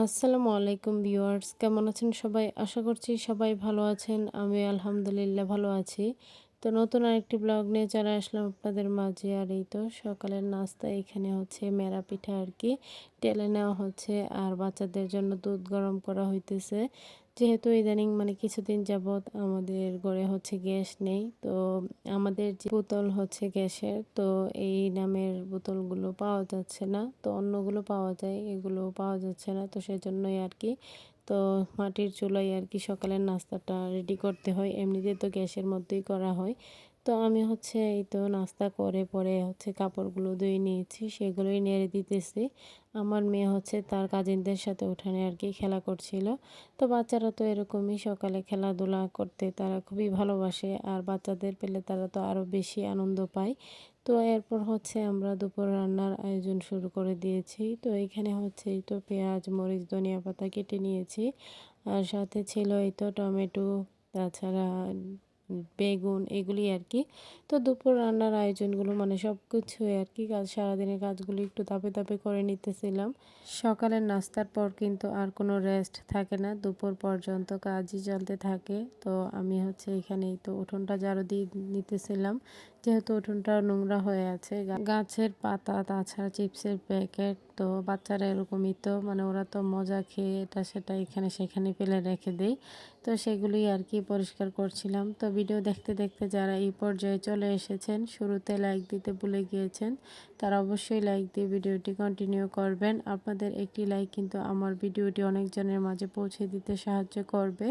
আসসালামু আলাইকুম ভিউয়ার্স, কেমন আছেন সবাই? আশা করছি সবাই ভালো আছেন। আমি আলহামদুলিল্লাহ ভালো আছি। তো নতুন আরেকটি ব্লগ নিয়ে চলে আসলাম আপনাদের মাঝে। আর এই তো সকালের নাস্তা এখানে হচ্ছে মেরা পিঠা আর কি টেলে নেওয়া হচ্ছে, আর বাচ্চাদের জন্য দুধ গরম করা হইতেছে। যেহেতু ইদানিং মানে কিছুদিন যাবৎ আমাদের ঘরে হচ্ছে গ্যাস নেই, তো আমাদের যে বোতল হচ্ছে গ্যাসের, তো এই নামের বোতলগুলো পাওয়া যাচ্ছে না, তো অন্যগুলো পাওয়া যায়, এগুলো পাওয়া যাচ্ছে না, তো সেজন্যই আর কি। তো মাটির চুলায় আর কি সকালের নাস্তাটা রেডি করতে হয়, এমনিতে তো গ্যাসের মধ্যেই করা হয়। তো আমি হচ্ছে এই তো নাস্তা করে পরে হচ্ছে কাপড়গুলো ধুয়ে নিয়েছি, সেগুলোই নেড়ে দিতেছি। আমার মেয়ে হচ্ছে তার কাজিনদের সাথে উঠানে আর কি খেলা করছিল। তো বাচ্চারা তো এরকমই, সকালে খেলাধুলা করতে তারা খুবই ভালোবাসে, আর বাচ্চাদের পেলে তারা তো আরও বেশি আনন্দ পায়। তো এরপর হচ্ছে আমরা দুপুর রান্নার আয়োজন শুরু করে দিয়েছি। তো এখানে হচ্ছে এই তো পেঁয়াজ, মরিচ, ধনিয়া পাতা কেটে নিয়েছি, আর সাথে ছিল এই তো টমেটো, তাছাড়া বেগুন, এগুলি আর কি। তো দুপুর রান্নার আয়োজনগুলো মানে সব কিছুই আর কি, সারাদিনের কাজগুলো একটু ধাপে ধাপে করে নিতেছিলাম। সকালের নাস্তার পর কিন্তু আর কোনো রেস্ট থাকে না, দুপুর পর্যন্ত কাজই চলতে থাকে। তো আমি হচ্ছে এখানেই তো উঠোনটা ঝাড়ু দিয়ে নিতেছিলাম, যেহেতু উঠোনটা নোংরা হয়ে আছে। গাছের পাতা, তাছাড়া চিপসের প্যাকেট, তো বাচ্চারা এরকমই, তো মানে ওরা তো মজা খেয়ে এটা সেটা এখানে সেখানে ফেলে রেখে দেয়। তো সেগুলি আর কি পরিষ্কার করছিলাম। তো ভিডিও দেখতে দেখতে যারা এই পর্যায়ে চলে এসেছেন, শুরুতে লাইক দিতে ভুলে গিয়েছেন, তারা অবশ্যই লাইক দিয়ে ভিডিওটি কন্টিনিউ করবেন। আপনাদের একটি লাইক কিন্তু আমার ভিডিওটি অনেকজনের মাঝে পৌঁছে দিতে সাহায্য করবে।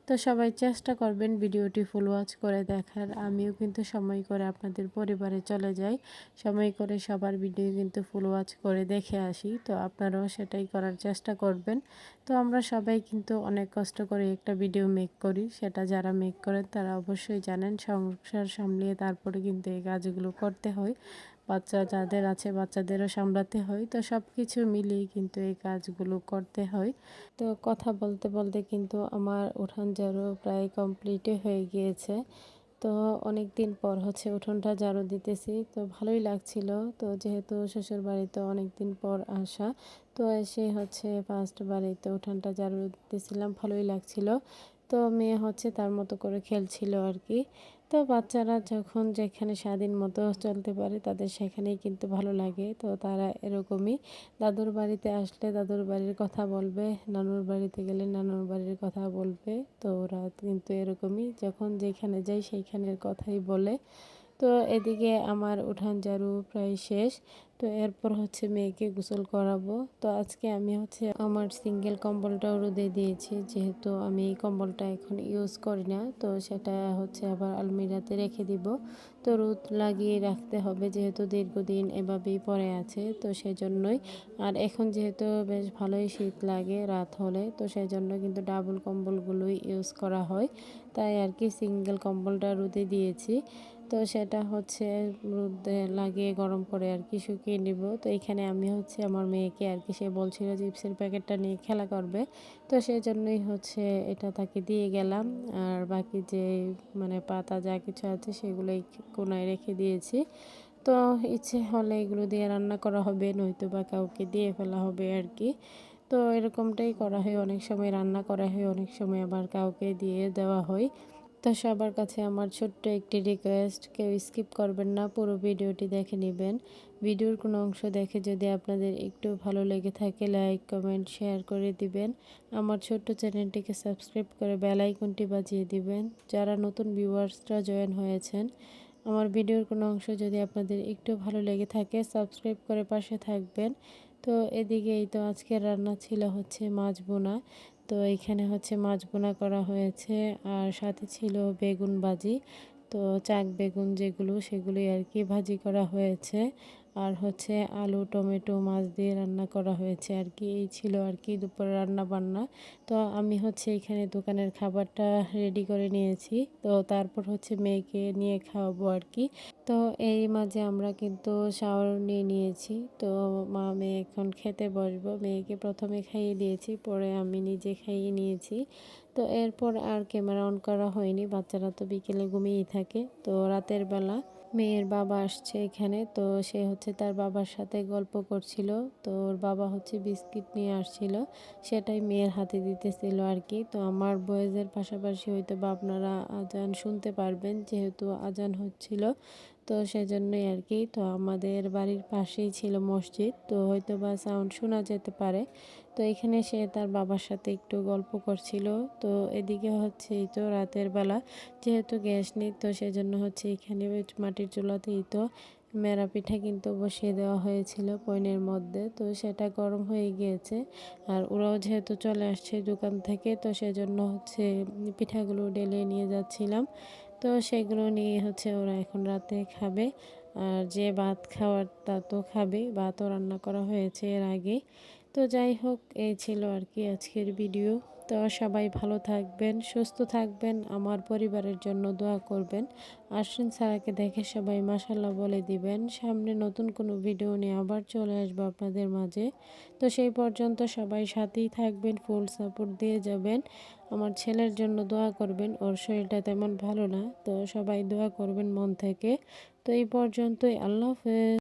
তো সবাই চেষ্টা করবেন ভিডিওটি ফুল ওয়াচ করে দেখার। আমিও কিন্তু সময় করে আপনাদের পরিবারে চলে যাই, সময় করে সবার ভিডিও কিন্তু ফুল ওয়াচ করে দেখে আসি। তো আপনারাও সেটাই করার চেষ্টা করবেন। তো আমরা সবাই কিন্তু অনেক কষ্ট করে একটা ভিডিও মেক করি, সেটা যারা মেক করেন তারা অবশ্যই জানেন। সংসার সামলিয়ে তারপরে কিন্তু এই কাজগুলো করতে হয়, বাচ্চা যাদের আছে বাচ্চাদেরও সামলাতে হয়, তো সব কিছু মিলিয়ে কিন্তু এই কাজগুলো করতে হয়। তো কথা বলতে বলতে কিন্তু আমার উঠান ঝাড়ু প্রায় কমপ্লিটই হয়ে গিয়েছে। তো অনেক দিন পর হচ্ছে উঠোনটা ঝাড়ু দিতেছি, তো ভালোই লাগছিল। তো যেহেতু শ্বশুর বাড়িতে অনেক দিন পর আসা, তো এসে হচ্ছে ফার্স্ট বাড়িতে উঠানটা ঝাড়ু দিতেছিলাম, ভালোই লাগছিল। তো মেয়ে হচ্ছে তার মতো করে খেলছিল আর কি। তো বাচ্চারা যখন যেখানে স্বাধীন মতো চলতে পারে তাদের সেখানেই কিন্তু ভালো লাগে। তো তারা এরকমই, দাদুর বাড়িতে আসলে দাদুর বাড়ির কথা বলবে, নানুর বাড়িতে গেলে নানুর বাড়ির কথা বলবে। তো ওরা কিন্তু এরকমই, যখন যেখানে যায় সেইখানের কথাই বলে। তো এদিকে আমার উঠান ঝাড়ু প্রায় শেষ। তো এরপর হচ্ছে মেয়েকে গোসল করাবো। তো আজকে আমি হচ্ছে আমার সিঙ্গেল কম্বলটাও রোদে দিয়েছি, যেহেতু আমি এই কম্বলটা এখন ইউজ করি না, তো সেটা হচ্ছে আবার আলমিরাতে রেখে দিব। তো রোদ লাগিয়ে রাখতে হবে, যেহেতু দীর্ঘদিন এভাবেই পড়ে আছে, তো সেজন্যই। আর এখন যেহেতু বেশ ভালোই শীত লাগে রাত হলে, তো সেজন্য কিন্তু ডাবল কম্বলগুলোই ইউজ করা হয়, তাই আর কি সিঙ্গেল কম্বলটা রোদে দিয়েছি। তো সেটা হচ্ছে রোদে লাগিয়ে গরম করে আর কি শুকিয়ে নিব। তো এখানে আমি হচ্ছে আমার মেয়েকে আর কি, সে বলছিল চিপসের প্যাকেটটা নিয়ে খেলা করবে, তো সেই জন্যই হচ্ছে এটা তাকে দিয়ে গেলাম। আর বাকি যে মানে পাতা যা কিছু আছে সেগুলোই কোনায় রেখে দিয়েছি। তো ইচ্ছে হলে এগুলো দিয়ে রান্না করা হবে, নয়তো বা কাউকে দিয়ে ফেলা হবে আর কি। তো এরকমটাই করা হয়, অনেক সময় রান্না করা হয়, অনেক সময় আবার কাউকে দিয়ে দেওয়া হয়। তো সবার কাছে আমার ছোট্ট একটি রিকোয়েস্ট, কেউ স্কিপ করবেন না, পুরো ভিডিওটি দেখে নেবেন। ভিডিওর কোনো অংশ দেখে যদি আপনাদের একটু ভালো লেগে থাকে, লাইক কমেন্ট শেয়ার করে দিবেন। আমার ছোট্ট চ্যানেলটিকে সাবস্ক্রাইব করে বেল আইকনটি বাজিয়ে দিবেন। যারা নতুন ভিউয়ার্সরা জয়েন হয়েছেন, আমার ভিডিওর কোনো অংশ যদি আপনাদের একটু ভালো লেগে থাকে সাবস্ক্রাইব করে পাশে থাকবেন। তো এদিকে এই তো আজকের রান্না ছিল হচ্ছে মাছ বোনা। তো এখানে হচ্ছে মাছ বোনা করা হয়েছে, আর সাথে ছিল বেগুন ভাজি। তো চাক বেগুন যেগুলো সেগুলোই আর কি ভাজি করা হয়েছে, আর হচ্ছে আলু টমেটো মাছ দিয়ে রান্না করা হয়েছে আর কি। এই ছিল আর কি দুপুরে রান্না বান্না। তো আমি হচ্ছে এখানে দোকানের খাবারটা রেডি করে নিয়েছি, তো তারপর হচ্ছে মেয়েকে নিয়ে খাওয়াবো আর কি। তো এই মাঝে আমরা কিন্তু শাওয়ার নিয়ে নিয়েছি। তো মা মেয়ে এখন খেতে বসবো, মেয়েকে প্রথমে খাইয়ে দিয়েছি, পরে আমি নিজে খাইয়ে নিয়েছি। তো এরপর আর ক্যামেরা অন করা হয়নি, বাচ্চারা তো বিকেলে ঘুমিয়েই থাকে। তো রাতের বেলা মেয়ের বাবা আসছে এখানে, তো সে হচ্ছে তার বাবার সাথে গল্প করছিল। তো ওর বাবা হচ্ছে বিস্কিট নিয়ে আসছিল, সেটাই মেয়ের হাতে দিতেছিল আর কি। তো আমার ভয়েসের পাশাপাশি হয়তোবা আপনারা আজান শুনতে পারবেন, যেহেতু আজান হচ্ছিল, তো সেজন্যই আর কি। তো আমাদের বাড়ির পাশেই ছিল মসজিদ, তো হয়তোবা সাউন্ড শোনা যেতে পারে। তো এখানে সে তার বাবার সাথে একটু গল্প করছিল। তো এদিকে হচ্ছে এই তো রাতের বেলা, যেহেতু গ্যাস নেই, তো সেজন্য হচ্ছে এখানে ওই মাটির চুলাতেই তো মেরা পিঠা কিন্তু বসিয়ে দেওয়া হয়েছিল পয়নের মধ্যে। তো সেটা গরম হয়ে গিয়েছে, আর ওরাও যেহেতু চলে আসছে দোকান থেকে, তো সেজন্য হচ্ছে পিঠাগুলো ঢেলে নিয়ে যাচ্ছিলাম। তো সেগুলো নিয়ে হচ্ছে ওরা এখন রাতে খাবে। আর যে ভাত খাওয়ার তা তো খাবেই, ভাতও রান্না করা হয়েছে এর আগে। তো যাই হোক, এই ছিল আর কি আজকের ভিডিও। তো সবাই ভালো থাকবেন, সুস্থ থাকবেন, আমার পরিবারের জন্য দোয়া করবেন। আশ্বিন ছাড়াকে দেখে সবাই মাশাল্লাহ বলে দিবেন। সামনে নতুন কোনো ভিডিও নিয়ে আবার চলে আসবো আপনাদের মাঝে। তো সেই পর্যন্ত সবাই সাথেই থাকবেন, ফুল সাপোর্ট দিয়ে যাবেন। আমার ছেলের জন্য দোয়া করবেন, ওর শরীরটা তেমন ভালো না, তো সবাই দোয়া করবেন মন থেকে। তো এই পর্যন্তই, আল্লাহ হাফেজ।